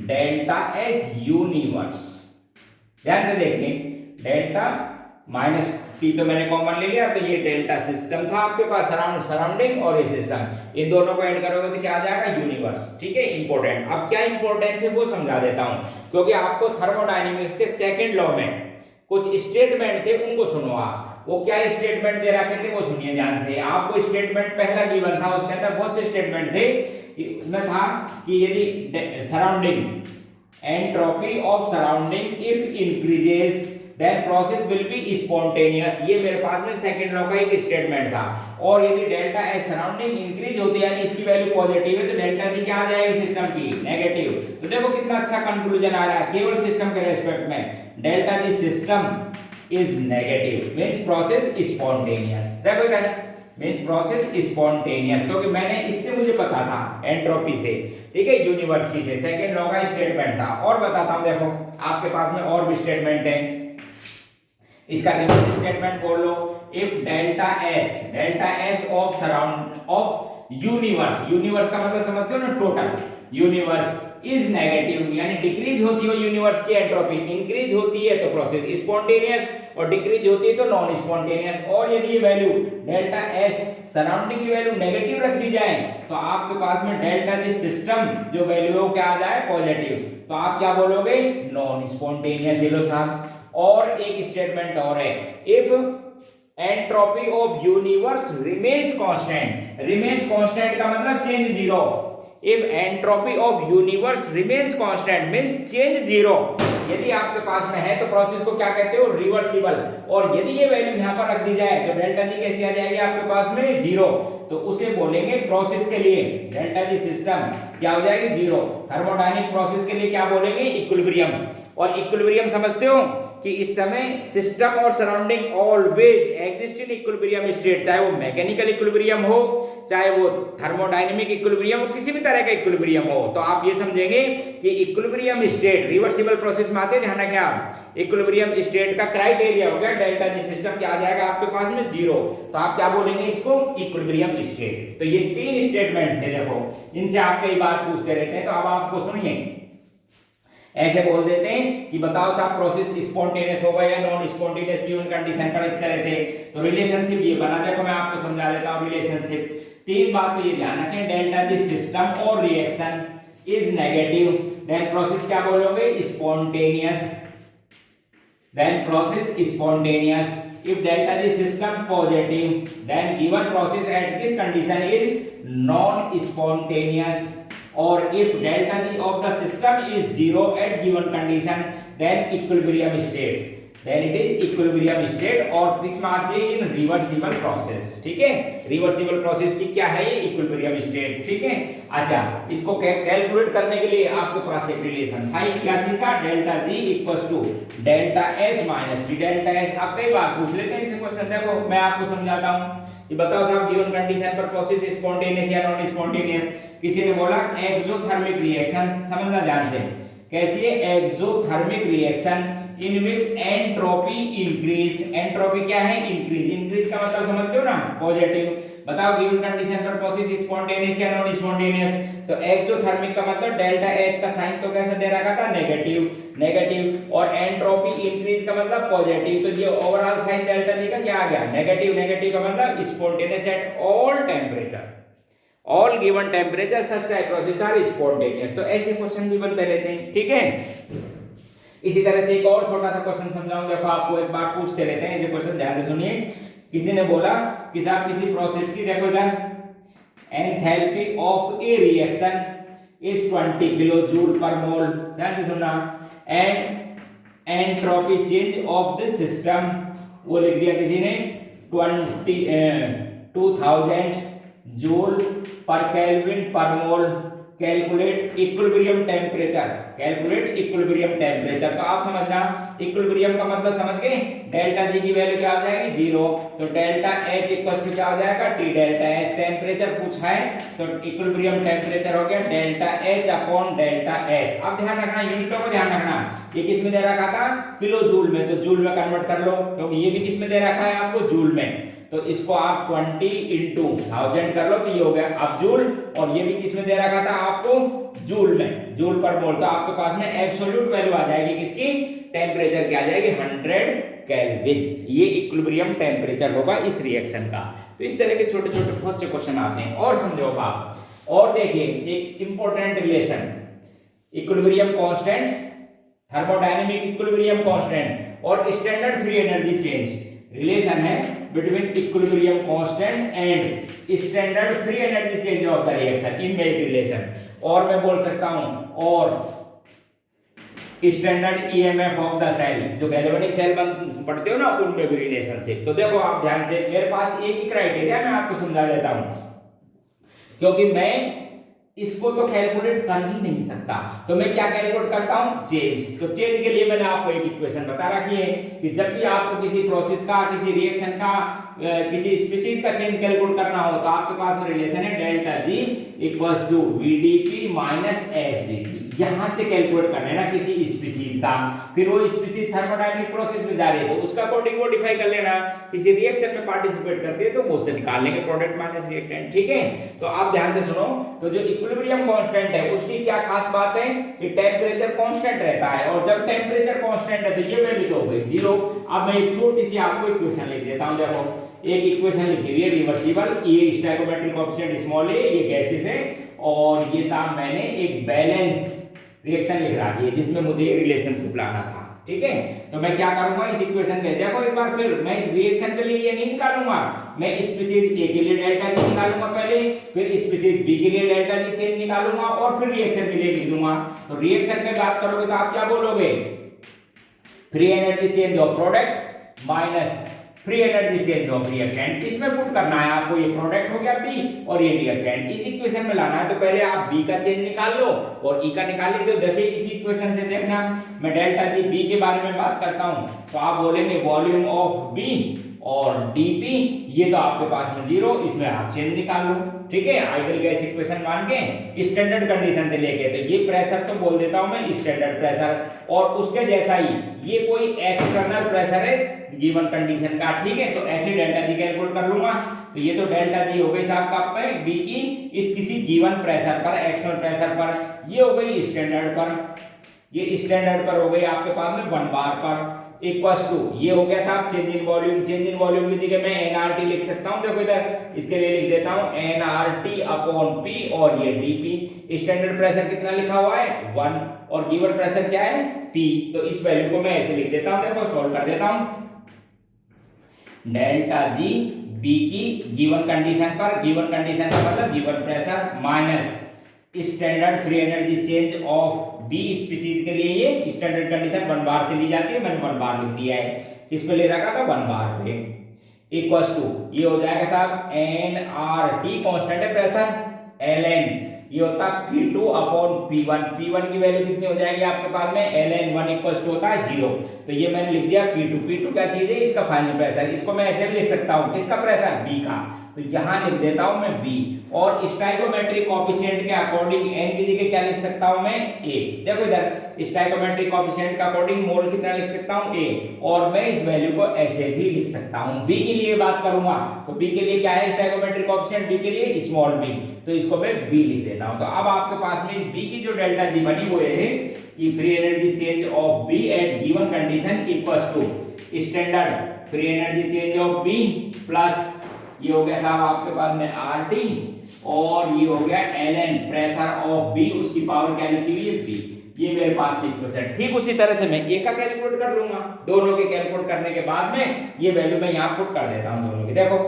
delta S universe. ध्यान से देखिए, डेल्टा माइनस T तो मैंने कॉमन ले लिया, तो ये डेल्टा सिस्टम था आपके पास सराउंडिंग, और ये सिस्टम, इन दोनों को ऐड करोगे तो क्या आ जाएगा यूनिवर्स, ठीक है। इंपॉर्टेंट, अब क्या इंपॉर्टेंस है वो समझा देता हूं, क्योंकि आपको थर्मोडायनेमिक्स के सेकंड लॉ में कुछ स्टेटमेंट थे उनको सुनो आप। वो क्या स्टेटमेंट दे रखे थे वो सुनिए ध्यान से। आपको स्टेटमेंट पहला गिवन था, उसके अंदर बहुत से स्टेटमेंट थे। इसमें था कि यदि surrounding entropy of surrounding if increases then process will be spontaneous. ये मेरे पास में सेकंड लॉ का एक स्टेटमेंट था। और यदि डेल्टा एस सराउंडिंग इंक्रीज होती है यानी इसकी वैल्यू पॉजिटिव है तो डेल्टा जी क्या आ जाएगी सिस्टम की नेगेटिव। तो देखो कितना अच्छा कंक्लूजन आ रहा है केवल सिस्टम के रेस्पेक्ट में, delta G system is negative means process spontaneous. देखो इधर मींस प्रोसेस स्पॉन्टेनियस, क्योंकि मैंने इससे मुझे पता था एंट्रोपी से, ठीक है, यूनिवर्सिटी से सेकंड लॉ का स्टेटमेंट था। और बताता हूं, देखो आपके पास में और भी स्टेटमेंट है, इसका रिवर्स स्टेटमेंट बोल लो। If delta S of surround of universe, universe का मतलब समझते हो ना टोटल, यूनिवर्स इज नेगेटिव यानी डिक्रीज होती हो यूनिवर्स की एंट्रोपी, इंक्रीज होती है तो प्रोसेस स्पॉन्टेनियस और डिक्रीज होती है तो नॉन स्पॉन्टेनियस। और यदि ये वैल्यू डेल्टा एस सराउंडिंग की वैल्यू नेगेटिव रख दी जाए तो आपके पास में डेल्टा जी सिस्टम जो वैल्यू है क्या आ जाए पॉजिटिव, तो आप क्या बोलोगे नॉन स्पॉन्टेनियस। ये लो साहब। और एक स्टेटमेंट और है, if entropy of universe remains constant, remains constant का मतलब change zero. If entropy of universe remains constant means change zero, यदि आपके पास में है तो प्रोसेस को क्या कहते हो रिवर्सिबल। और यदि ये वैल्यू यहां पर रख दी जाए तो डेल्टा जी कैसी आ जाएगी आपके पास में जीरो, तो उसे बोलेंगे प्रोसेस के लिए डेल्टा जी सिस्टम क्या हो जाएगी जीरो। थर्मोडायनेमिक प्रोसेस के लिए क्या बोलेंगे इक्विलिब्रियम। और इक्विलिब्रियम समझते हो कि इस समय सिस्टम और surrounding always exist in equilibrium state, चाहे वो मैकेनिकल इक्विलिब्रियम हो चाहे वो थर्मोडायनेमिक इक्विलिब्रियम हो, किसी भी तरह का इक्विलिब्रियम हो। तो आप ये समझेंगे कि इक्विलिब्रियम स्टेट रिवर्सिबल प्रोसेस में आते हैं, ध्यान रखें आप। इक्विलिब्रियम स्टेट का क्राइटेरिया हो गया डेल्टा जी सिस्टम क्या आ जाएगा आपके पास में जीरो, तो आप क्या बोलेंगे इसको इक्विलिब्रियम स्टेट। तो ये तीन स्टेटमेंट थे, देखो इनसे आप कई बार पूछते रहते हैं, तो अब आपको सुनिए ऐसे बोल देते हैं कि बताओ साहब प्रोसेस स्पॉन्टेनियस होगा या नॉन स्पॉन्टेनियस गिवन कंडीशन पर इस तरह थे। तो रिलेशनशिप ये बना, देखो मैं आपको समझा देता हूं रिलेशनशिप। तीन बात तो ये ध्यान रखें, डेल्टा जी सिस्टम और reaction is negative then process क्या बोलोगे spontaneous, then process spontaneous. If delta G system positive then given process at this condition is non spontaneous. or if delta G of the system is zero at given condition then equilibrium state, then it is equilibrium state। और इसमें आती है इन reversible process, ठीक है, reversible process की क्या है ये इक्विलिब्रियम स्टेट, ठीक है। अच्छा इसको कैलकुलेट करने के लिए आपके पास एक रिलेशन था, क्या था delta G equals to delta H minus D delta S। अब कई बार पूछ लेते हैं इसे क्वेश्चन, देखो मैं आपको समझाता हूं कि बताओ साहब गिवन कंडीशन पर प्रोसेस स्पॉन्टेनियस या नॉन स्पॉन्टेनियस। किसी ने बोला एक्सोथर्मिक रिएक्शन, समझना ध्यान से कैसी है exothermic reaction in which entropy increase, entropy क्या है इंक्रीज, इंक्रीज का मतलब समझते हो ना पॉजिटिव। बताओ गिवन कंडीशन पर प्रोसेस स्पॉन्टेनियस या नॉन स्पॉन्टेनियस, तो एक्सोथर्मिक का मतलब डेल्टा H का साइन तो कैसा दे रखा था नेगेटिव, नेगेटिव, और एंट्रोपी इंक्रीज का मतलब पॉजिटिव, तो ये ओवरऑल साइन डेल्टा जी का क्या आ गया नेगेटिव, नेगेटिव का मतलब spontaneous at all temperature, all given temperature such type process are spontaneous. तो ऐसे क्वेश्चन भी बनते रहते हैं, ठीक है। इसी तरह से एक और छोटा सा क्वेश्चन समझाऊं, देखो आपको एक बार पूछते रहते हैं ऐसे क्वेश्चन, ध्यान से सुनिए। किसी ने बोला कि साहब किसी प्रोसेस की, देखो इधर enthalpy of a reaction is 20 kilo joule per mole, ध्यान से सुनना, and entropy change of the system, वो लिख दिया किसी ने 2000 joule per kelvin per mole. Calculate equilibrium temperature, calculate equilibrium temperature. तो आप समझना इक्विलिब्रियम का मतलब समझ गए, डेल्टा जी की वैल्यू क्या हो जाएगी जीरो, तो डेल्टा H इक्वल्स टू क्या हो जाएगा टी डेल्टा S। टेम्परेचर पूछा है तो इक्विलिब्रियम टेम्परेचर हो गया delta H upon delta S। अब ध्यान रखना यूनिटों को ध्यान रखना, ये किस में दे रखा था किलो जूल में, तो जूल में कन्वर्ट कर लो, क्योंकि ये भी किस में दे रखा है आपको जूल में, तो इसको आप 20 इंटू 1000 कर लो तो ये हो गया अब जूल, और ये भी किस में दे रखा था आपको जूल में, जूल पर मोल। तो आपके पास में एब्सोल्यूट वैल्यू आ जाएगी किसकी टेम्परेचर की, आ जाएगी 100 केल्विन। ये इक्विलिब्रियम टेम्परेचर होगा इस रिएक्शन का। तो इस तरह के छोटे छोटे बहुत से क्वेश्चन आते हैं। और समझो आप, और देखिए एक important relation equilibrium constant, thermodynamic equilibrium constant और standard free energy change, relation है between equilibrium constant and standard free energy change of the reaction, इनमें एक रिलेशन। और मैं बोल सकता हूं और standard EMF of the cell, जो गैल्वेनिक सेल पढ़ते हो ना उनमें भी रिलेशनशिप। तो देखो आप ध्यान से, मेरे पास एक ही क्राइटेरिया, मैं आपको समझा देता हूं, क्योंकि मैं इसको तो कैलकुलेट कर ही नहीं सकता, तो मैं क्या कैलकुलेट करता हूं, चेंज। तो चेंज के लिए मैंने आपको एक इक्वेशन बता रखी है कि जब भी आपको किसी प्रोसेस का, किसी रिएक्शन का, किसी स्पीशीज का चेंज कैलकुलेट करना हो तो आपके पास में रिलेशन है delta G equals to VDP minus SDT. यहां से कैलकुलेट करना है ना किसी स्पीशीज का, फिर वो स्पीशीज थर्मोडायनामिक प्रोसेस में जा रही है तो उसका अकॉर्डिंग मॉडिफाई कर लेना, किसी रिएक्शन में पार्टिसिपेट करती है तो वो से निकाल लेंगे प्रोडक्ट माइनस रिएक्टेंट, ठीक है। तो आप ध्यान से सुनो, तो जो इक्विलिब्रियम कांस्टेंट है उसकी क्या खास बात है कि टेम्परेचर कांस्टेंट रहता है, और जब टेम्परेचर कांस्टेंट है तो ये वैल्यू तो हो गई जीरो। अब मैं एक छोटी सी आपको इक्वेशन लिख देता हूं, देखो एक इक्वेशन लिखी हुई है रिवर्सिबल, ये स्टोइकोमेट्रिक कोएफिशिएंट स्मॉल a, ये गैसेस है, और ये था मैंने एक बैलेंस रिएक्शन लिख रहा है जिसमें मुझे रिलेशनशिप लाना था, ठीक है। तो मैं क्या करूंगा इस इक्वेशन के, देखो एक बार फिर मैं इस रिएक्शन के लिए ये नहीं निकालूंगा, मैं स्पीशीज ए के लिए डेल्टा जी निकालूंगा पहले, फिर स्पीशीज बी के लिए डेल्टा जी चेंज निकालूंगा और फिर रिएक्शन के लिए लिख दूंगा। तो रिएक्शन में बात करोगे तो आप क्या बोलोगे, free energy change of product minus free energy change of reactant. इसमें पुट करना है आपको, ये प्रोडक्ट हो गया बी और ये रिएक्टेंट, इस इक्वेशन में लाना है। तो पहले आप बी का चेंज निकाल लो और ई का निकाल लो। तो देखिए इस इक्वेशन से देखना, मैं डेल्टा जी बी के बारे में बात करता हूं तो आप बोलेंगे वॉल्यूम ऑफ बी और डीपी, ये तो आपके पास में जीरो, इसमें आप चेंज निकाल लो, ठीक है। आइडियल गैस इक्वेशन मान के स्टैंडर्ड कंडीशन से लेके, तो ये प्रेशर तो बोल देता हूं मैं स्टैंडर्ड प्रेशर, और उसके जैसा ही ये कोई एक्सटर्नल प्रेशर है गिवन कंडीशन का, ठीक है। तो ऐसे डेल्टा जी कैलकुलेट कर लूंगा, तो ये तो डेल्टा जी हो गई साहब का पे बी की इस किसी गिवन प्रेशर पर, एक्सटर्नल प्रेशर पर, ये हो गई स्टैंडर्ड पर, ये स्टैंडर्ड पर हो गई आपके पास में 1 बार पर, इक्वल्स टू ये हो गया था change in volume. Change in volume की जगह मैं एनआरटी लिख सकता हूं, देखो इधर इसके लिए लिख देता हूं एनआरटी अपॉन पी और ये डीपी। स्टैंडर्ड प्रेशर कितना लिखा हुआ है 1 और गिवन प्रेशर क्या है पी, तो इस वैल्यू को मैं ऐसे लिख देता हूं, देखो सॉल्व कर देता हूं। डेल्टा जी बी की गिवन कंडीशन पर, गिवन कंडीशन का मतलब given pressure minus standard free energy change of B species के लिए, ये स्टैंडर्ड कंडीशन 1 बार से ली जाती है, मैंने 1 बार लिख दिया है, किस पे ले रखा था 1 बार पे, इक्वल्स टू ये हो जाएगा साहब एन आर टी कांस्टेंट है प्रेशर एल एन, ये होता है P2 अपॉन P1। P1 की वैल्यू कितनी हो जाएगी आपके पास में ln1 इक्वल्स टू होता है 0, तो ये मैंने लिख दिया P2। P2 क्या चीज है, इसका फाइनल प्रेशर, इसको मैं ऐसे भी लिख सकता हूं, किसका प्रेशर B का, तो यहां लिख देता हूं मैं B, और स्टोइकोमेट्रिक कोएफिशिएंट के अकॉर्डिंग n की जगह क्या लिख सकता हूं मैं A। देखो इधर स्टोइकोमेट्रिक कोएफिशिएंट का अकॉर्डिंग मोल कितना लिख सकता हूं A, और मैं इस वैल्यू को ऐसे भी लिख सकता हूं। B के लिए बात करूंगा तो B के लिए क्या है स्टोइकोमेट्रिक कोएफिशिएंट, B के लिए स्मॉल b, तो इसको मैं B लिख देता हूं। तो अब आपके पास में इस B की जो डेल्टा जी बनी हुई है कि free energy change of B at given condition equals to standard free energy change of B plus ये हो गया था आपके पास में RT और ये हो गया ln प्रेशर ऑफ B, उसकी पावर क्या लिखी हुई है B, ये मेरे पास में इक्वेशन। ठीक उसी तरह से मैं A का कैलकुलेट कर लूंगा, दोनों के कैलकुलेट करने के बाद में ये वैल्यू मैं यहां पुट कर देता हूं दोनों की। देखो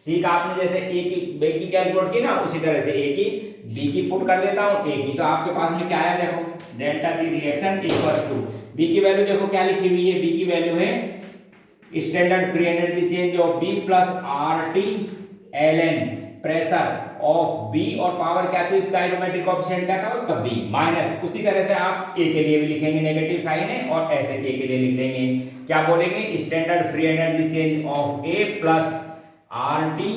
ठीक आपने जैसे A की B की कैलकुलेट की ना, उसी तरह से A की B की पुट कर देता हूं A की, तो आपके पास में क्या आया देखो delta G reaction equals to B की वैल्यू देखो क्या लिखी हुई है, B की वैल्यू है standard free energy change of B plus RT ln pressure of B, और पावर क्या थी उसका स्टोइकोमेट्रिक कोएफिशिएंट क्या था उसका B, माइनस उसी तरह से आप A के लिए भी लिखेंगे, नेगेटिव साइन है और ऐसे A के लिए लिख देंगे, क्या बोलेंगे standard free energy change of A plus RT,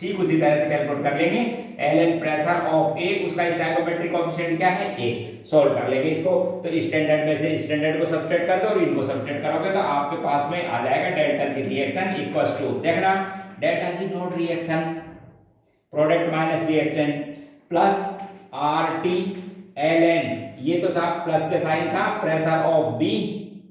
ठीक उसी तरह से कैलकुलेट कर लेंगे ln प्रेशर ऑफ A, उसका स्टोइकोमेट्रिक कोएफिशिएंट क्या है A, सॉल्व कर लेंगे इसको। तो स्टैंडर्ड में से स्टैंडर्ड को सब्सट्रैक्ट कर दो और इनको सब्सट्रैक्ट करोगे तो आपके पास में आ जाएगा delta G reaction equals to, देखना delta G naught reaction product minus reactant plus RT ln, ये तो साहब प्लस के साइन था, pressure of B,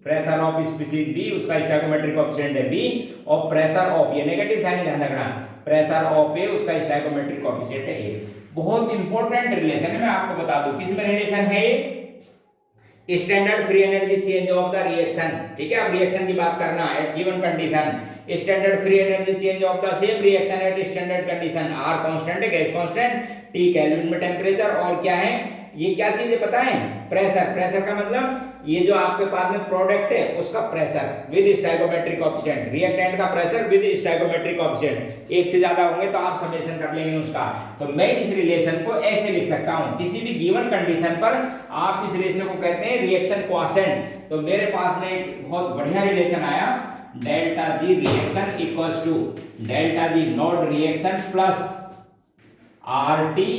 pressure of species B, उसका स्टोइकोमेट्रिक कोएफिशिएंट है B, और प्रेशर ऑफ ये नेगेटिव साइन ध्यान रखना, प्रेशर ऑफ A, उसका स्टोइकोमेट्रिक कोएफिशिएंट है A। बहुत इंपॉर्टेंट रिलेशन है, मैं आपको बता दूं किस में रिलेशन है ये, standard free energy change of the reaction, ठीक है। अब रिएक्शन की बात करना है at given condition, standard free energy change of the same reaction at standard condition, R constant है गैस कांस्टेंट, T केल्विन में टेंपरेचर, और क्या है ये क्या चीज है पता है? प्रेशर। प्रेशर का मतलब ये जो आपके पास में प्रोडक्ट है उसका pressure with stoichiometric coefficient, reactant का प्रेशर विद स्टोइकोमेट्रिक कोएफिशिएंट, एक से ज्यादा होंगे तो आप समेशन कर लेंगे उसका। तो मैं इस रिलेशन को ऐसे लिख सकता हूं, किसी भी गिवन कंडीशन पर आप इस रिलेशन को कहते हैं रिएक्शन क्वोशिएंट। तो मेरे पास में एक बहुत बढ़िया रिलेशन आया, delta G reaction equals to delta G naught reaction plus R T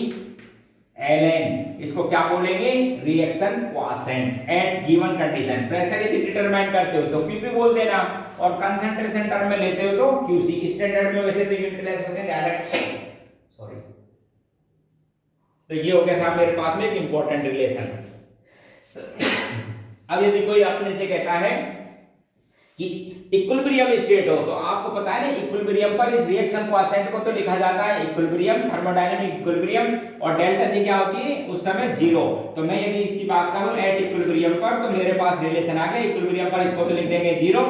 ln, इसको क्या बोलेंगे? Reaction quotient at given condition. Pressure यदि डिटरमाइन करते हो तो Pp बोल देना, और कंसंट्रेशन टर्म में लेते हो तो Qc। स्टैंडर्ड में वैसे तो यूटिलाइज होते हैं डायरेक्ट, सॉरी। तो ये हो गया था मेरे पास में एक इंपॉर्टेंट रिलेशन। अब यदि कोई अपने से कहता है कि इक्विलिब्रियम स्टेट हो, तो आपको पता है ना इक्विलिब्रियम पर इस रिएक्शन क्वोशिएंट को तो लिखा जाता है इक्विलिब्रियम, थर्मोडायनामिक इक्विलिब्रियम, और डेल्टा जी क्या होती है उस समय जीरो। तो मैं यदि इसकी बात करूं एट इक्विलिब्रियम पर, तो मेरे पास रिलेशन आ गया इक्विलिब्रियम पर, इसको तो लिख देंगे zero,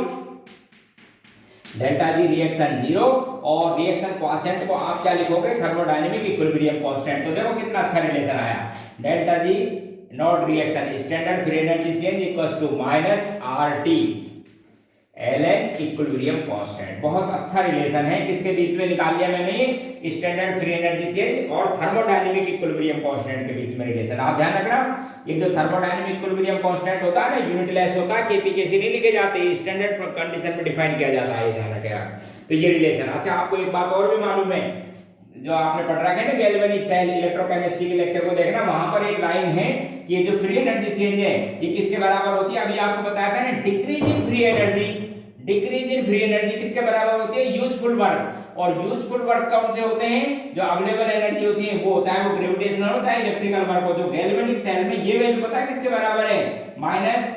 delta G reaction zero, और रिएक्शन क्वोशिएंट को आप क्या लिखोगे? Thermodynamic equilibrium constant. तो देखो कितना अच्छा रिलेशन आया, delta G naught reaction standard free energy change equals to minus R T ln equilibrium constant. बहुत अच्छा रिलेशन है, किसके बीच में निकाल लिया मैंने? ये स्टैंडर्ड फ्री एनर्जी चेंज और थर्मोडायनामिक इक्विलिब्रियम कांस्टेंट के बीच में रिलेशन। आप ध्यान रखना, ये जो थर्मोडायनामिक इक्विलिब्रियम कांस्टेंट होता है ना, यूनिटलेस होता है, केपी कैसे नहीं लिखे जाते, स्टैंडर्ड कंडीशन में डिफाइन किया जाता है, ध्यान रखिएगा। तो ये रिलेशन। अच्छा, आपको एक बात और भी मालूम है, जो आपने पढ़ रखा है ना गैल्वेनिक सेल इलेक्ट्रोकेमिस्ट्री के लेक्चर को देखना, वहां पर एक लाइन है कि ये जो फ्री एनर्जी चेंज है ये किसके बराबर होती है? अभी आपको बताया था ना, decrease in free energy. Decrease in free energy किसके बराबर होती है? Useful work. और यूजफुल वर्क कौन से होते हैं? जो अवेलेबल एनर्जी होती है वो, चाहे वो ग्रेविटेशनल हो चाहे इलेक्ट्रिकल वर्क हो। जो गैल्वेनिक सेल में ये वैल्यू पता है किसके बराबर है? Minus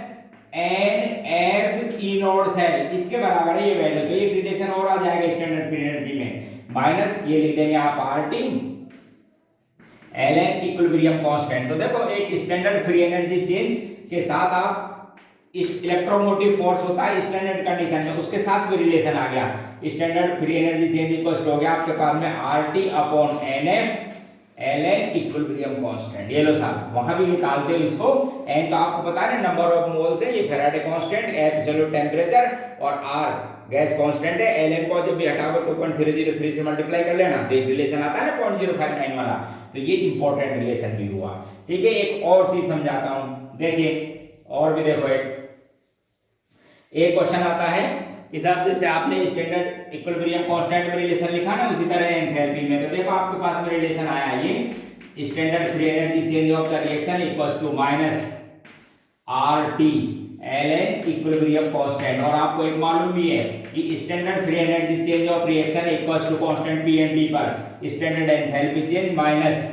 N F E naught cell, इसके बराबर है ये वैल्यू। तो ये रिलेशन और आ जाएगा स्टैंडर्ड फ्री एनर्जी में, माइनस ये लिख देंगे आप are T ln equilibrium constant. तो देखो एक स्टैंडर्ड फ्री एनर्जी चेंज के साथ आप इलेक्ट्रोमोटिव फोर्स होता है स्टैंडर्ड कंडीशन में, उसके साथ भी रिलेशन आ गया। Standard free energy change equals हो गया आपके पास में R T upon N F ln equilibrium constant. ये लो साहब, वहां भी निकालते हो इसको। एन तो आपको पता है नंबर ऑफ मोल्स है, ये फैराडे कांस्टेंट, एब्सोल्यूट टेंपरेचर, और आर गैस कांस्टेंट है। ln को जब भी हटाओगे 2.303 से मल्टीप्लाई कर लेना, तो एक रिलेशन आता है ना 0.059 वाला। तो ये इंपॉर्टेंट रिलेशन भी हुआ। ठीक है, एक और चीज समझाता हूं, देखिए और भी देखो, एक क्वेश्चन आता है कि साहब जैसे आपने स्टैंडर्ड इक्विलिब्रियम कांस्टेंट में रिलेशन लिखा ना, उसी तरह एंथैल्पी में। तो देखो आपके पास में रिलेशन आया, ये standard free energy change of the reaction equals to minus R T ln equilibrium constant. और आपको एक मालूम भी है कि standard free energy change of reaction equals to constant P and T पर standard enthalpy change minus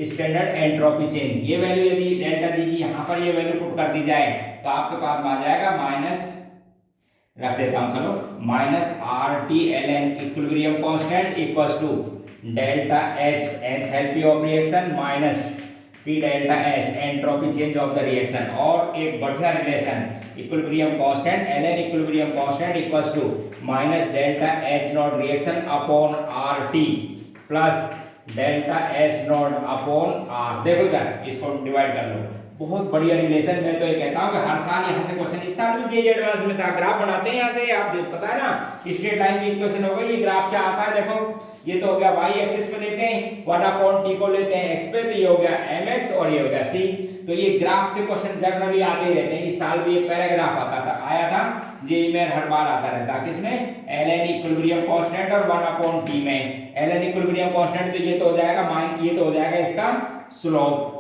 standard entropy change. ये value यदि डेल्टा जी की यहाँ पर ये वैल्यू पुट कर दी जाए तो आपके पास में आ जाएगा माइनस, रख देता हूं चलो, minus R T ln equilibrium constant equals to delta H enthalpy of reaction minus P delta S entropy change of the reaction. और एक बढ़िया relation equilibrium constant ln equilibrium constant equals to minus delta H naught reaction upon R T plus delta S naught upon R. देखो इधर इसको divide कर लो, बहुत बढ़िया relation. मैं तो ये कहता हूँ कि हर साल यहाँ से क्वेश्चन, इस साल भी जेईई एडवांस में था, ग्राफ बनाते हैं यहाँ से, आप पता है ना स्ट्रेट लाइन की इक्वेशन हो गई। ये ग्राफ क्या आता है देखो, ये तो हो गया वाई एक्सिस पे लेते हैं, 1/t को लेते हैं एक्स पे, तो ये हो गया mx और ये हो गया c। तो ये ग्राफ से क्वेश्चन जनरली आते ही रहते हैं। इस साल भी एक पैराग्राफ आता था, आया था जेईई में, हर बार आता रहता है। किसमें? ln इक्विलिब्रियम कांस्टेंट और 1/t में। ln इक्विलिब्रियम कांस्टेंट तो ये तो हो जाएगा ये तो हो जाएगा इसका स्लोप।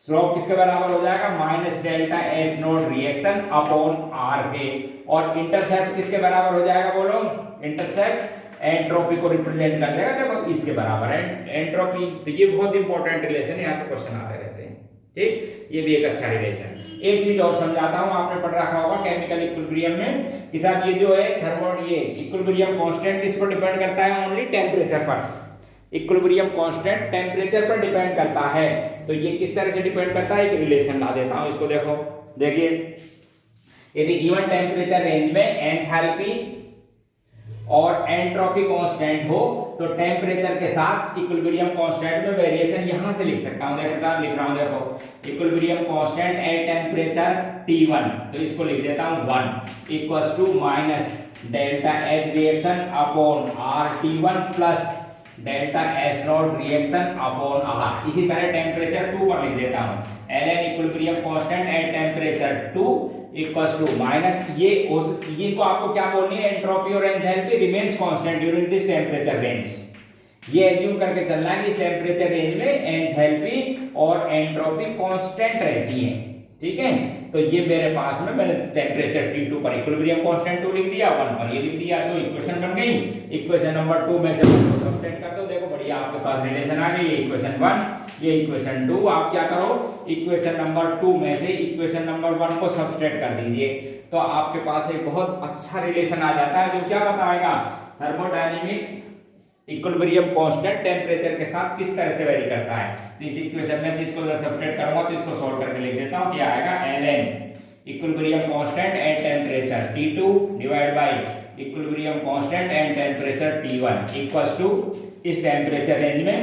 स्लोप किसके बराबर हो जाएगा? Minus delta H naught reaction upon R के। और इंटरसेप्ट किसके बराबर हो जाएगा बोलो? इंटरसेप्ट एंट्रोपी को रिप्रेजेंट कर देगा, देखो इसके बराबर है एंट्रोपी। तो ये बहुत इंपॉर्टेंट रिलेशन है, यहाँ से क्वेश्चन आते रहते हैं। ठीक, ये भी एक अच्छा रिलेशन। एक चीज और समझाता हूँ, आपने पढ़ रखा होगा केमिकल इक्विलिब्रियम में कि साहब ये जो है ये इक्विलिब्रियम कांस्टेंट किस पर डिपेंड करता है? ओनली टेम्परेचर पर। इक्विलिब्रियम कांस्टेंट टेम्परेचर पर डिपेंड करता है। तो ये किस तरह से डिपेंड करता है? एक रिलेशन ला देता हूं इसको, देखो देखिए, यदि गिवन टेम्परेचर रेंज में एंथैल्पी और एंट्रोपी कांस्टेंट हो तो टेम्परेचर के साथ इक्विलिब्रियम कांस्टेंट में वेरिएशन यहां से लिख सकता हूं, लिख रहा हूं देखो equilibrium constant at temperature T1, तो इसको लिख देता हूं 1 equals to minus delta H reaction upon RT1 plus delta S naught reaction upon R। इसी तरह टेम्परेचर 2 पर लिख देता हूं ln equilibrium constant at temperature 2 equals to minus ये को आपको क्या बोलनी है, एंट्रोपी और enthalpy remains constant during this temperature range. ये एज्यूम करके चलना है कि इस टेम्परेचर रेंज में एंथैल्पी और एंट्रोपी कांस्टेंट रहती है, ठीक है। तो ये मेरे पास में मैंने टेम्परेचर T2 पर इक्विलिब्रियम कांस्टेंट 2 लिख दिया, 1 पर ये लिख दिया, तो इक्वेशन बन गई। इक्वेशन नंबर 2 में से 1 को सब्स्टिट्यूट कर दो, देखो बढ़िया आपके पास रिलेशन आ गई। ये इक्वेशन 1 ये इक्वेशन 2, आप क्या करो इक्वेशन नंबर 2 में से इक्वेशन नंबर 1 को सब्स्टिट्यूट कर दीजिए, तो आपके पास एक बहुत अच्छा रिलेशन आ जाता है जो क्या बताएगा थर्मोडायनेमिक इक्विलिब्रियम कांस्टेंट टेम्परेचर के साथ किस तरह से वेरी करता है। तो इस इक्वेशन में से इसको सब्स्टिट्यूट करूंगा तो इसको सॉल्व करके लिख देता हूं, क्या आएगा ln equilibrium constant at temperature T2 divide by equilibrium constant at temperature T1 equals to इस टेम्परेचर रेंज में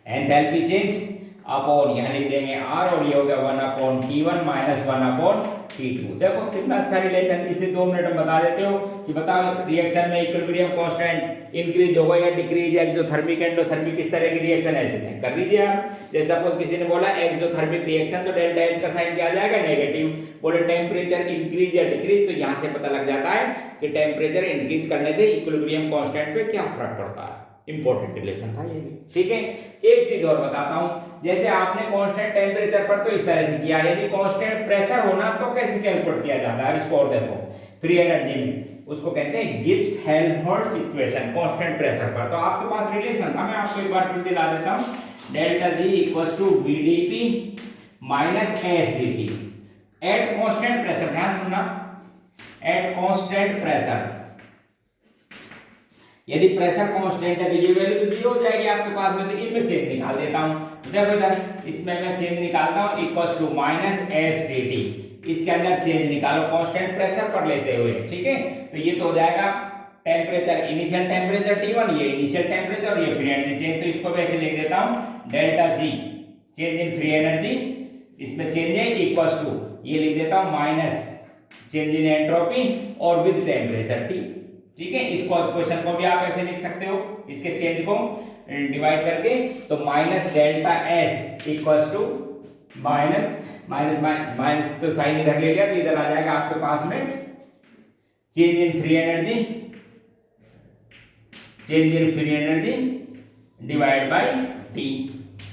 एंथैल्पी चेंज अपॉन यहां लिख देंगे R और ये हो गया 1 upon T1 minus 1 upon T2। देखो कितना अच्छा रिलेशन, इसे 2 मिनट में बता देते हो कि बताओ रिएक्शन में इक्विलिब्रियम कांस्टेंट इंक्रीज होगा या डिक्रीज, एक्सोथर्मिक एंडोथर्मिक किस तरह की रिएक्शन ऐसे चेक कर लीजिए आप। जैसे सपोज किसी ने बोला एक्सोथर्मिक रिएक्शन तो डेल्टा H का साइन क्या आ जाएगा नेगेटिव, बोले टेम्परेचर इंक्रीज या डिक्रीज तो यहां से पता लग जाता है कि टेम्परेचर इंक्रीज करने से इक्विलिब्रियम कांस्टेंट पे क्या फर्क पड़ता है। इंपॉर्टेंट रिलेशन था ये भी, ठीक है। एक चीज और बताता हूं, जैसे आपने कांस्टेंट टेम्परेचर पर तो इस तरह से किया, यदि कांस्टेंट प्रेशर होना तो कैसे कैलकुलेट किया जाता है, इसको और देखो फ्री एनर्जी में उसको कहते हैं Gibbs Helmholtz equation constant pressure पर। तो आपके पास रिलेशन था, मैं आपको एक बार फिर दिला देता हूं, delta G equals to VdP minus SdT at constant pressure. ध्यान सुनना, एट कांस्टेंट प्रेशर यदि प्रेशर कांस्टेंट है तो ये वैल्यू तो 0 हो जाएगी आपके पास में, तो इनमें चेंज निकाल देता हूं। देखो इधर इसमें मैं चेंज निकालता हूं इक्वल्स टू माइनस SdT, इसके अंदर चेंज निकालो कांस्टेंट प्रेशर पर लेते हुए, ठीक है। तो ये तो हो जाएगा टेम्परेचर इनिशियल टेम्परेचर T1, ये इनिशियल टेम्परेचर और ये फ्री एनर्जी चेंज, तो इसको वैसे लिख देता हूं delta G change in free energy, इसमें चेंज है इक्वल्स टू ये लिख देता हूं माइनस चेंज इन एंट्रोपी और विद टेम्परेचर T, ठीक है। इसको इक्वेशन को भी आप ऐसे लिख सकते हो, इसके चेंज को डिवाइड करके, तो minus delta S equals to minus minus minus तो साइन इधर ले लिया तो इधर आ जाएगा आपके पास में change in free energy divide by T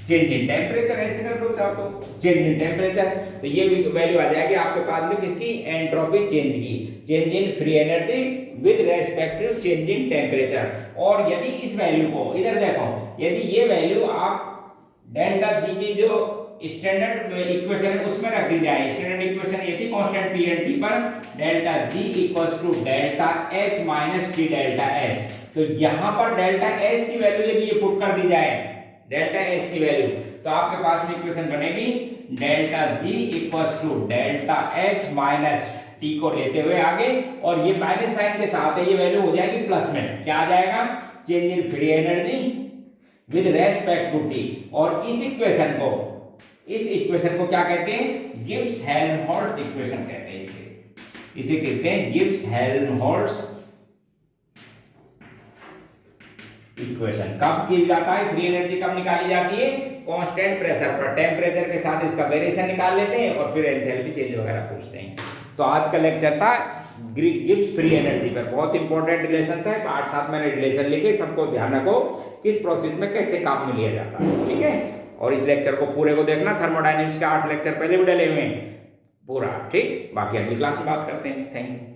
change in temperature, ऐसे कर दो चाहो तो चेंज इन टेम्परेचर, तो ये वैल्यू आ जाएगी आपके पास में किसकी, एंट्रोपी चेंज की, change in free energy with respective change in temperature. और यदि इस वैल्यू को इधर देखो, यदि ये वैल्यू आप डेल्टा G की जो स्टैंडर्ड इक्वेशन है उसमें रख दी जाए, स्टैंडर्ड इक्वेशन ये थी कांस्टेंट P एंड T पर delta G equals to delta H minus T delta S, तो यहां पर डेल्टा S की वैल्यू यदि ये पुट कर दी जाए डेल्टा S की वैल्यू, तो आपके पास में इक्वेशन बनेगी delta G equals to delta H minus T को लेते हुए आगे, और ये माइनस साइन के साथ है ये वैल्यू हो जाएगी प्लस में, क्या आ जाएगा change in free energy with respect to T। और इस इक्वेशन को क्या कहते हैं, गिब्स हेल्महोल्ट्ज इक्वेशन कहते हैं, इसे कहते हैं गिब्स हेल्महोल्ट्ज इक्वेशन। कब की जाता है फ्री एनर्जी, कब निकाली जाती है, कांस्टेंट प्रेशर पर, टेम्परेचर के साथ इसका वेरिएशन निकाल लेते हैं और फिर एंथैल्पी चेंज वगैरह पूछते हैं। तो आज का लेक्चर था गिब्स फ्री एनर्जी पर, बहुत इंपॉर्टेंट रिलेशन था, 8-7 मैंने रिलेशन लिखे, सबको ध्यान रखो किस प्रोसेस में कैसे काम में लिया जाता है, ठीक है। और इस लेक्चर को पूरे को देखना, थर्मोडायनेमिक्स के 8 लेक्चर पहले भी डले हुए हैं पूरा, ठीक। बाकी अगली क्लास में बात करते हैं, थैंक यू।